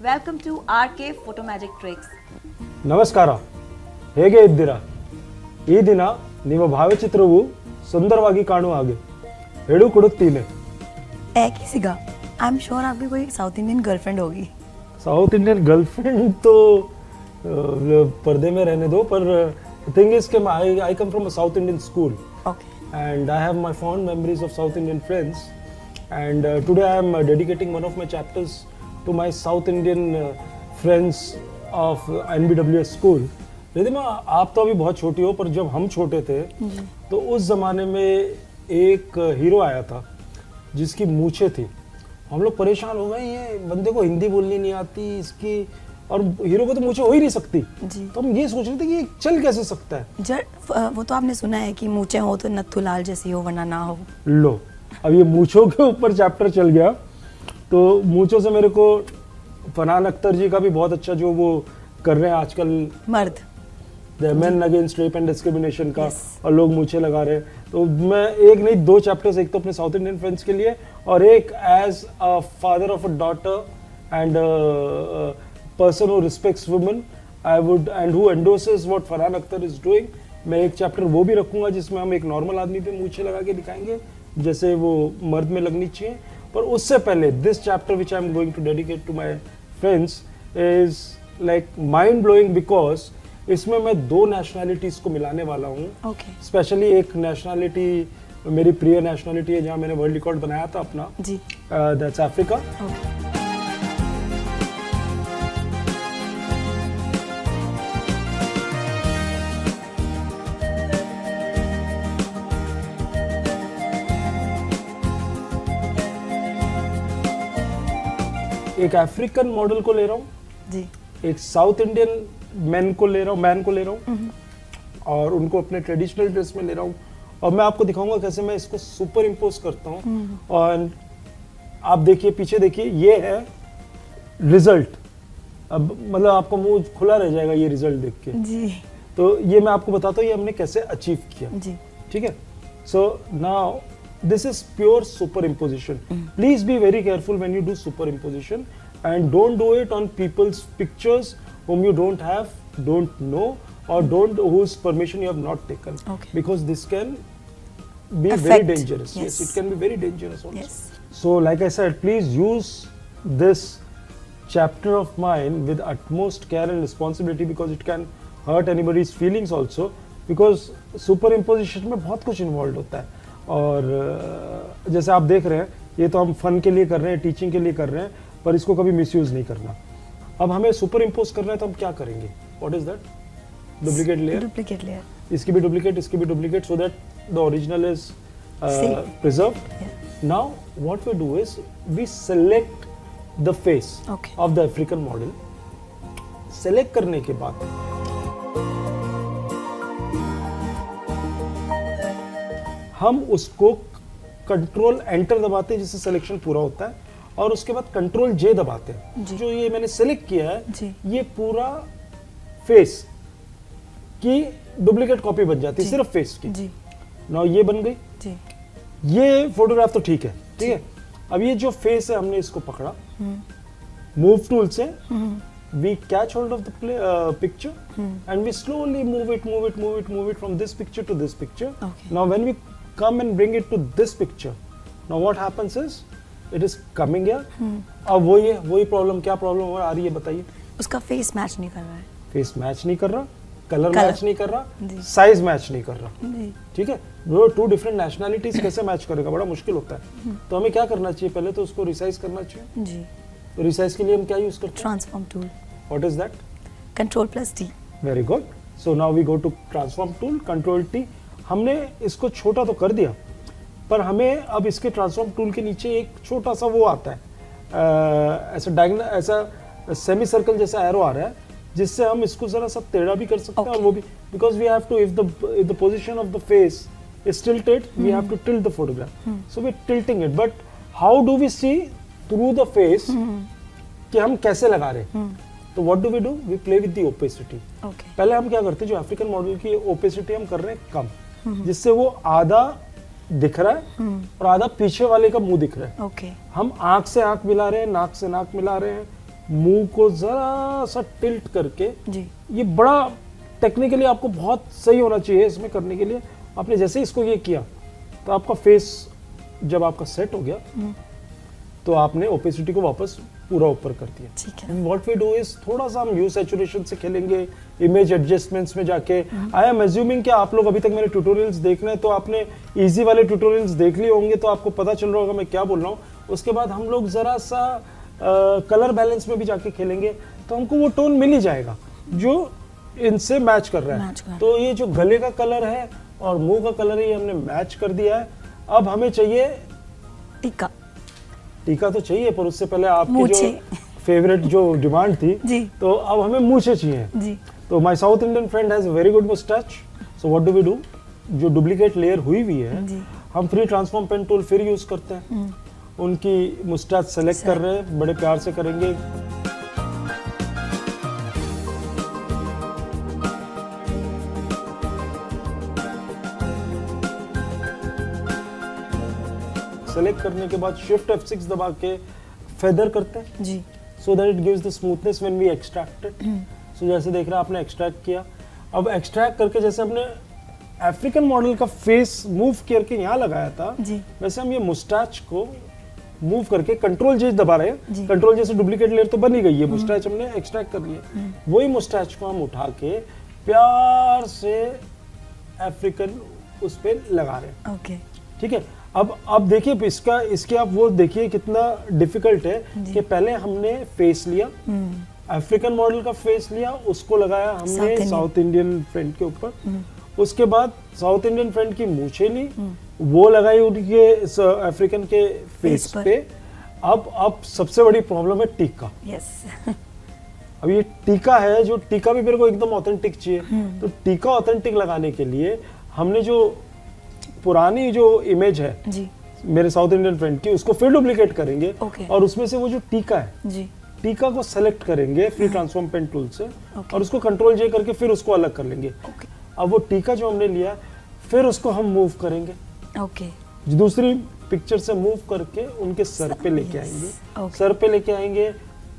Welcome to RK Photo Magic Tricks. ನಮಸ್ಕಾರ. ಹೇಗೆ ಇದ್ದೀರಾ? ಈ ದಿನ ನಿಮ್ಮ ಭಾವಚಿತ್ರವು ಸುಂದರವಾಗಿ ಕಾಣುವ ಹಾಗೆ ಹೇಳು ಕೊಡುತ್ತೀನಿ. ऐकी सिगा, आई एम श्योर आपकी कोई साउथ इंडियन गर्लफ्रेंड होगी. साउथ इंडियन गर्लफ्रेंड तो पर्दे में रहने दो, पर थिंग इज कि I come from a South Indian school Okay. and I have my fond memories of South Indian friends, and today I am dedicating one of my chapters to my South Indian friends of NBWS school. Ridhima, आप तो अभी बहुत छोटी हो, पर जब हम छोटे थे तो उस जमाने में एक हीरो आया था जिसकी मूछें थी. हम लोग परेशान हो गए, ये बंदे को हिंदी बोलनी नहीं आती इसकी, और हीरो को तो मूछें हो ही नहीं सकती. तो हम ये सोच रहे थे कि ये चल कैसे सकता है. वो तो आपने सुना है कि मूछें हो तो नथुलाल जैसी हो वरना ना हो. लो, अब ये मूछों के ऊपर चैप्टर चल गया. तो मूछों से मेरे को फरहान अख्तर जी का भी बहुत अच्छा जो वो कर रहे हैं आजकल, मर्द the main against rape and discrimination का, Yes. और लोग मूछें लगा रहे हैं. तो मैं एक नहीं दो चैप्टर्स, एक तो अपने साउथ इंडियन फ्रेंड्स के लिए और एक as a father of a daughter and person who respects women I would and who endorses what Farhan Akhtar is doing. मैं एक चैप्टर वो भी रखूंगा जिसमें हम एक नॉर्मल आदमी पे मूछें लगा के दिखाएंगे जैसे वो मर्द में लगनी चाहिए. पर उससे पहले this chapter which I am going to dedicate to my friends is like mind blowing, because इसमें मैं दो नेशनैलिटीज को मिलाने वाला हूँ. Okay. स्पेशली एक नेशनैलिटी मेरी प्रिय नेशनैलिटी है जहाँ मैंने वर्ल्ड रिकॉर्ड बनाया था अपना, जी. That's Africa. Okay. एक अफ्रीकन मॉडल को ले रहा हूँ, जी. एक साउथ इंडियन मैन को ले रहा हूँ और उनको अपने ट्रेडिशनल ड्रेस में ले रहा हूँ. और मैं आपको दिखाऊंगा कैसे मैं इसको सुपर इम्पोज करता हूँ. और आप देखिए, पीछे देखिए, ये है रिजल्ट. अब मतलब आपका मुंह खुला रह जाएगा ये रिजल्ट देख के. जी. तो ये मैं आपको बताता हूँ ये हमने कैसे अचीव किया. जी. ठीक है. So now this is pure superimposition. Please be very careful when you do superimposition, and don't do it on people's pictures whom you don't know, or whose permission you have not taken. Okay. Because this can be Affect. very dangerous. Yes. It can be very dangerous also. Yes. So like I said, please use this chapter of mine with utmost care and responsibility, because it can hurt anybody's feelings also, because superimposition में बहुत कुछ involved होता है. और जैसे आप देख रहे हैं, ये तो हम फन के लिए कर रहे हैं, टीचिंग के लिए कर रहे हैं, पर इसको कभी मिसयूज नहीं करना. अब हमें सुपर इम्पोज करना है तो हम क्या करेंगे? What is that? Duplicate layer. Duplicate layer. इसकी भी डुप्लीकेट, इसकी भी duplicate, so that the original is preserved. Now what we do is we select the face Okay. Of the African model. Select करने के बाद हम उसको कंट्रोल एंटर दबाते हैं जिससे सिलेक्शन पूरा होता है, और उसके बाद कंट्रोल जे दबाते हैं. जो ये मैंने सिलेक्ट किया है, जी. ये पूरा फेस की डुप्लीकेट कॉपी बन जाती है, सिर्फ फेस की. जी. नाउ ये बन गई. जी. ये फोटोग्राफ तो ठीक है. ठीक है. अब ये जो फेस है, हमने इसको पकड़ा मूव टूल से. We catch hold of the picture and we slowly move it from this picture to this picture. Okay. Now when we come and bring it to this picture, now what happens is it is coming here. अब वही problem, क्या problem आ रही है बताइए? उसका face match नहीं कर रहा है. फेस मैच नहीं कर रहा, कलर Colour. मैच नहीं कर रहा, जी. साइज मैच नहीं कर रहा. जी. ठीक है. वो टू डिफरेंट नेशनैलिटीज कैसे मैच करेगा, बड़ा मुश्किल होता है. तो हमें क्या करना चाहिए? पहले तो उसको रिसाइज करना चाहिए. जी. तो रिसाइज के लिए हम क्या यूज करते हैं? Transform tool. What is that? Ctrl+T. Very good. So now we go to transform tool, control T. हमने इसको छोटा तो कर दिया, पर हमें अब इसके ट्रांसफॉर्म टूल के नीचे एक छोटा सा वो आता है, ऐसा डायगोनल, ऐसा सेमी सर्कल जैसा एरो आ रहा है, जिससे हम इसको जरा सा टेढ़ा भी कर सकते हैं. और वो भी because we have to, if the position of the face is tilted, we have to tilt the photograph. So we're tilting it. But how do we see through the face कि हम कैसे लगा रहे हैं? तो what do we play with the opacity. Okay पहले हम क्या करते हैं, जो अफ्रीकन मॉडल की ओपेसिटी हम कर रहे हैं कम, जिससे वो आधा दिख रहा है और आधा पीछे वाले का मुंह दिख रहा है। ओके हम आंख से आंख मिला रहे हैं, नाक से नाक मिला रहे हैं, मुंह को जरा सा टिल्ट करके। जी ये बड़ा टेक्निकली आपको बहुत सही होना चाहिए इसमें करने के लिए। आपने जैसे इसको ये किया तो आपका फेस जब आपका सेट हो गया तो आपने ओपेसिटी को वापस पूरा ऊपर कर दिया। ठीक है व्हाट वी डू इज थोड़ा सा हम ह्यू सैचुरेशन से खेलेंगे, इमेज एडजस्टमेंट्स में जाके। आई एम अज्यूमिंग कि आप लोग अभी तक मेरे ट्यूटोरियल्स देख रहे हैं तो आपने इजी वाले ट्यूटोरियल्स देख लिए होंगे, तो आपको पता चल रहा होगा मैं क्या बोल रहा हूँ। उसके बाद हम लोग जरा सा कलर बैलेंस में भी जाके खेलेंगे तो हमको वो टोन मिल ही जाएगा जो इनसे मैच कर रहा मैच कर रहा है। है। तो ये जो गले का कलर है और मुंह का कलर है ये हमने मैच कर दिया है। अब हमें चाहिए टीका। टीका तो चाहिए, पर उससे पहले आपकी जो मूछें। फेवरेट जो डिमांड थी, जी। तो अब हमें मूछें चाहिए। जी तो my South Indian friend has a very good moustache, so what do we do, जो डुप्लीकेट लेयर हुई हुई है जी। हम फ्री ट्रांसफॉर्म पेन टूल फिर यूज करते हैं। उनकी मुस्टैच सेलेक्ट कर रहे हैं, बड़े प्यार से करेंगे। सेलेक्ट करने के बाद शिफ्ट F6 दबा के फेदर करते हैं, जी so that it gives the smoothness when we extract it. So जैसे देख रहे हैं आपने एक्सट्रैक्ट किया। अब एक्सट्रैक्ट करके जैसे हमने अफ्रीकन मॉडल का फेस मूव करके यहाँ लगाया था, जी। वैसे हम ये मुस्टैच को मूव करके कंट्रोल जे दबा रहे हैं। जी। कंट्रोल जैसे डुप्लीकेट लेयर तो बन ही गई है, मुस्टैच हमने एक्सट्रैक्ट कर लिया। वही मुस्टैच को हम उठा के प्यार से अफ्रीकन उस पे लगा रहे हैं। ओके ठीक है। अब देखिए इसके आप वो देखिए कितना डिफिकल्ट है कि पहले हमने फेस लिया, अफ्रीकन मॉडल का फेस लिया, उसको लगाया हमने साउथ इंडियन फ्रेंड के ऊपर। उसके बाद साउथ इंडियन फ्रेंड की मूछें ली, वो लगाई उनके अफ्रीकन के फेस पे। अब सबसे बड़ी प्रॉब्लम है टीका। यस अब ये टीका है, जो टीका भी मेरे को एकदम ऑथेंटिक चाहिए। तो टीका ऑथेंटिक लगाने के लिए हमने जो पुरानी जो इमेज है जी मेरे साउथ इंडियन फ्रेंड की, उसको फिर डुप्लीकेट करेंगे। Okay. और उसमें से वो जो टीका है, जी टीका को सेलेक्ट करेंगे फ्री ट्रांसफॉर्म पेन टूल से, और उसको कंट्रोल जे करके फिर उसको अलग कर लेंगे। ओके अब वो टीका जो हमने लिया फिर उसको हम मूव करेंगे, ओके दूसरी पिक्चर से मूव करके उनके सर पे लेके आएंगे। Okay. सर पे लेके आएंगे।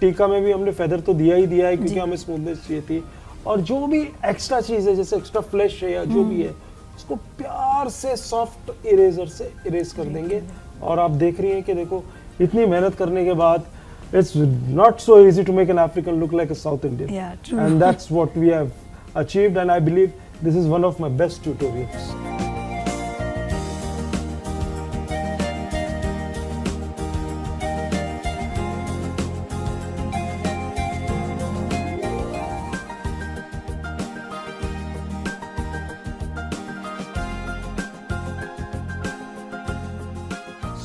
टीका में भी हमने फेदर तो दिया ही दिया है क्योंकि हमें स्मूथनेस चाहिए थी। और जो भी एक्स्ट्रा चीज है, जैसे एक्स्ट्रा फ्लैश है या जो भी है, उसको प्यार से सॉफ्ट इरेजर से इरेज कर देंगे। और आप देख रही हैं कि देखो इतनी मेहनत करने के बाद it's not so easy to make an African look like a South Indian, Yeah, true. And that's what we have achieved, and I believe this is one of my best tutorials.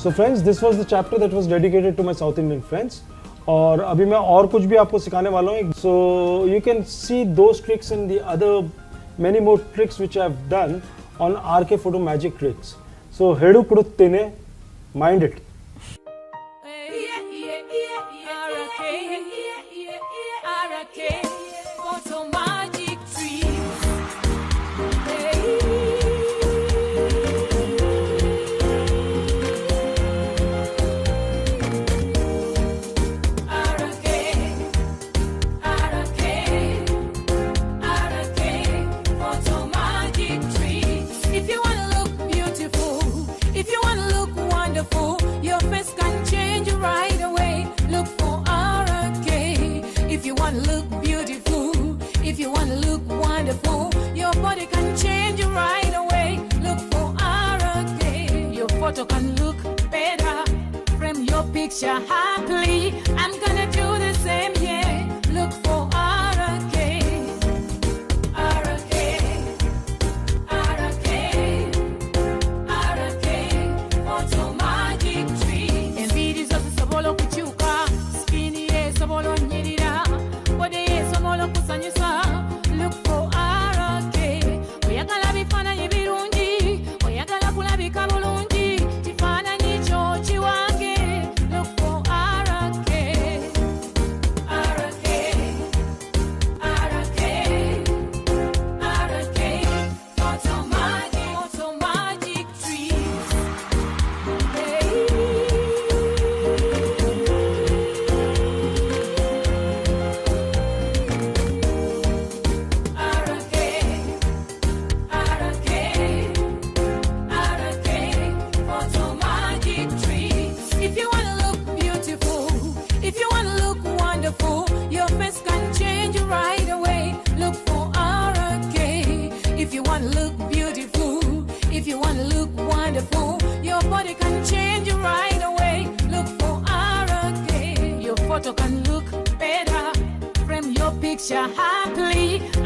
So friends, this was the chapter that was dedicated to my South Indian friends. और अभी मैं और कुछ भी आपको सिखाने वाला हूँ. So you can see those tricks and the other many more tricks which I have done on RK Photo Magic Tricks. So hedu kuduttene, mind it. Your face can change right away. Look for RK. If you want to look beautiful, if you want to look wonderful, your body can change right away. Look for RK. Your photo can look better. Frame your picture happily. I'm gonna do the same, yeah. Look for RK. RK. RK. RK. Photo magic tree. Envidi zose sobola okukyuka, skin ye sobola onyirira, body ye sobola okusanyusa. Look for RK. Oyagala bifaananyi birungi, oyagala kulabika bulungi, kifaananyi kyo kiwange. Look for RK. RK. makes you happily